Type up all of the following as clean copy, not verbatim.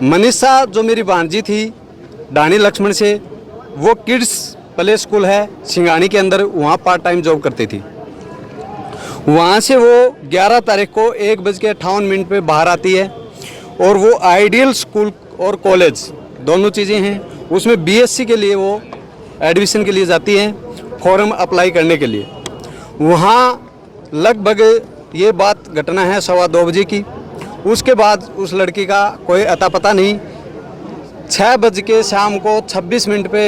मनीषा जो मेरी भांजी थी डाणी लक्ष्मण से, वो किड्स प्ले स्कूल है सिंगानी के अंदर, वहाँ पार्ट टाइम जॉब करती थी। वहाँ से वो 11 तारीख को 1:58 पे बाहर आती है और वो आइडियल स्कूल और कॉलेज दोनों चीज़ें हैं, उसमें बीएससी के लिए वो एडमिशन के लिए जाती हैं, फॉर्म अप्लाई करने के लिए। वहाँ लगभग ये बात घटना है 2:15 बजे की। उसके बाद उस लड़की का कोई अता पता नहीं। 6 बज के शाम को 26 मिनट पे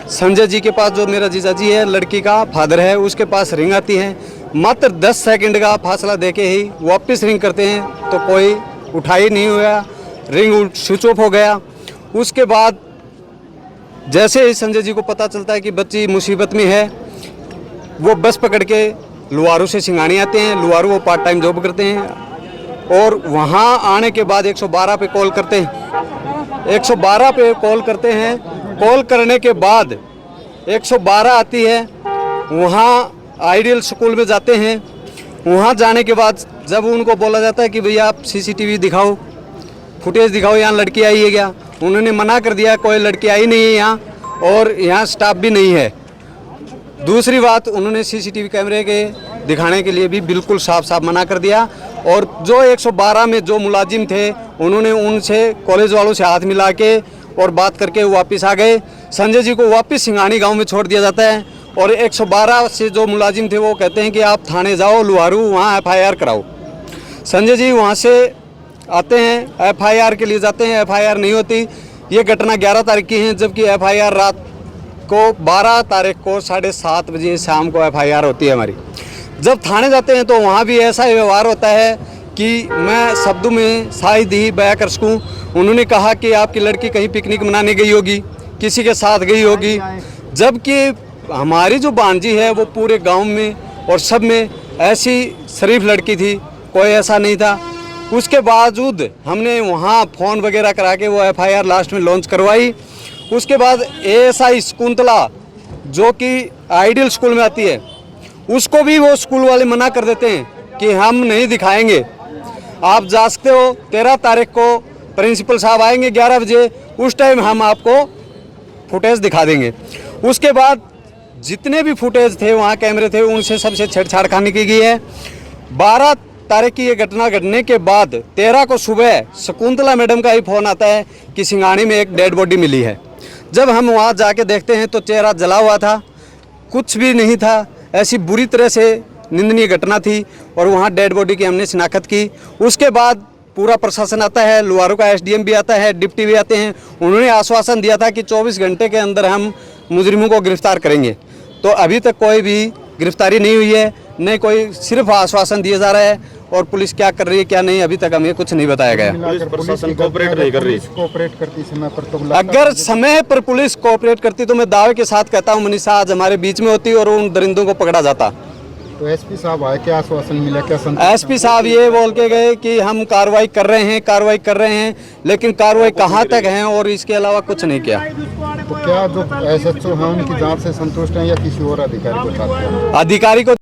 संजय जी के पास, जो मेरा जीजा जी है, लड़की का फादर है, उसके पास रिंग आती है। मात्र 10 सेकंड का फासला देके ही वापस रिंग करते हैं तो कोई उठा ही नहीं हुआ, रिंग स्विच ऑफ हो गया। उसके बाद जैसे ही संजय जी को पता चलता है कि बच्ची मुसीबत में है, वो बस पकड़ के लुहारू से सिंगानी आते हैं। लुहारू वो पार्ट टाइम जॉब करते हैं और वहाँ आने के बाद 112 पे कॉल करते हैं। 112 पे कॉल करते हैं। कॉल करने के बाद 112 आती है। वहाँ आइडियल स्कूल में जाते हैं। वहाँ जाने के बाद जब उनको बोला जाता है कि भैया आप सीसीटीवी दिखाओ, फुटेज दिखाओ, यहाँ लड़की आई है क्या, उन्होंने मना कर दिया, कोई लड़की आई नहीं है यहाँ और यहाँ स्टाफ भी नहीं है। दूसरी बात, उन्होंने सीसीटीवी कैमरे के दिखाने के लिए भी बिल्कुल साफ साफ मना कर दिया। और जो 112 में जो मुलाजिम थे, उन्होंने उनसे कॉलेज वालों से हाथ मिला के और बात करके वापस आ गए। संजय जी को वापस सिंगानी गांव में छोड़ दिया जाता है और 112 से जो मुलाजिम थे वो कहते हैं कि आप थाने जाओ लुहारू, वहाँ FIR कराओ। संजय जी वहाँ से आते हैं, FIR के लिए जाते हैं, FIR नहीं होती। ये घटना 11 तारीख की है, जबकि FIR रात को 12 तारीख को 7:30 बजे शाम को FIR होती है हमारी। जब थाने जाते हैं तो वहाँ भी ऐसा व्यवहार होता है कि मैं शब्दों में शायद ही बयां कर सकूँ। उन्होंने कहा कि आपकी लड़की कहीं पिकनिक मनाने गई होगी, किसी के साथ गई होगी, जबकि हमारी जो भांजी है वो पूरे गांव में और सब में ऐसी शरीफ लड़की थी, कोई ऐसा नहीं था। उसके बावजूद हमने वहाँ फ़ोन वगैरह करा के वो FIR लास्ट में लॉन्च करवाई। उसके बाद ASI शकुंतला जो कि आइडियल स्कूल में आती है, उसको भी वो स्कूल वाले मना कर देते हैं कि हम नहीं दिखाएंगे, आप जा सकते हो। 13 तारीख को प्रिंसिपल साहब आएंगे 11 बजे, उस टाइम हम आपको फुटेज दिखा देंगे। उसके बाद जितने भी फुटेज थे वहाँ कैमरे थे, उनसे सबसे छेड़छाड़ खाने की गई है। 12 तारीख की ये घटना घटने के बाद 13 को सुबह शकुंतला मैडम का ही फ़ोन आता है कि सिंगानी में एक डेड बॉडी मिली है। जब हम वहाँ जाके देखते हैं तो चेहरा जला हुआ था, कुछ भी नहीं था। ऐसी बुरी तरह से निंदनीय घटना थी और वहाँ डेड बॉडी की हमने शिनाख्त की। उसके बाद पूरा प्रशासन आता है, लुहारू का SDM भी आता है, डिप्टी भी आते हैं। उन्होंने आश्वासन दिया था कि 24 घंटे के अंदर हम मुजरिमों को गिरफ्तार करेंगे। तो अभी तक कोई भी गिरफ्तारी नहीं हुई है, नहीं कोई, सिर्फ आश्वासन दिया जा रहा है। और पुलिस क्या कर रही है क्या नहीं, अभी तक हमें कुछ नहीं बताया गया। पुलिस प्रशासन कोऑपरेट नहीं कर रही। कोऑपरेट करती समय पर तो अगर समय पर पुलिस कोऑपरेट करती तो मैं दावे के साथ कहता हूँ मनीषा आज हमारे बीच में होती और उन दरिंदों को पकड़ा जाता। तो SP साहब आए, क्या आश्वासन मिला, क्या SP साहब ये बोल के गए कि हम कार्रवाई कर रहे हैं, लेकिन कार्रवाई कहाँ तक है और इसके अलावा कुछ नहीं किया। तो क्या जो SHO हैं उनकी जांच से संतुष्ट हैं या किसी और अधिकारी को चाहते हैं? अधिकारी को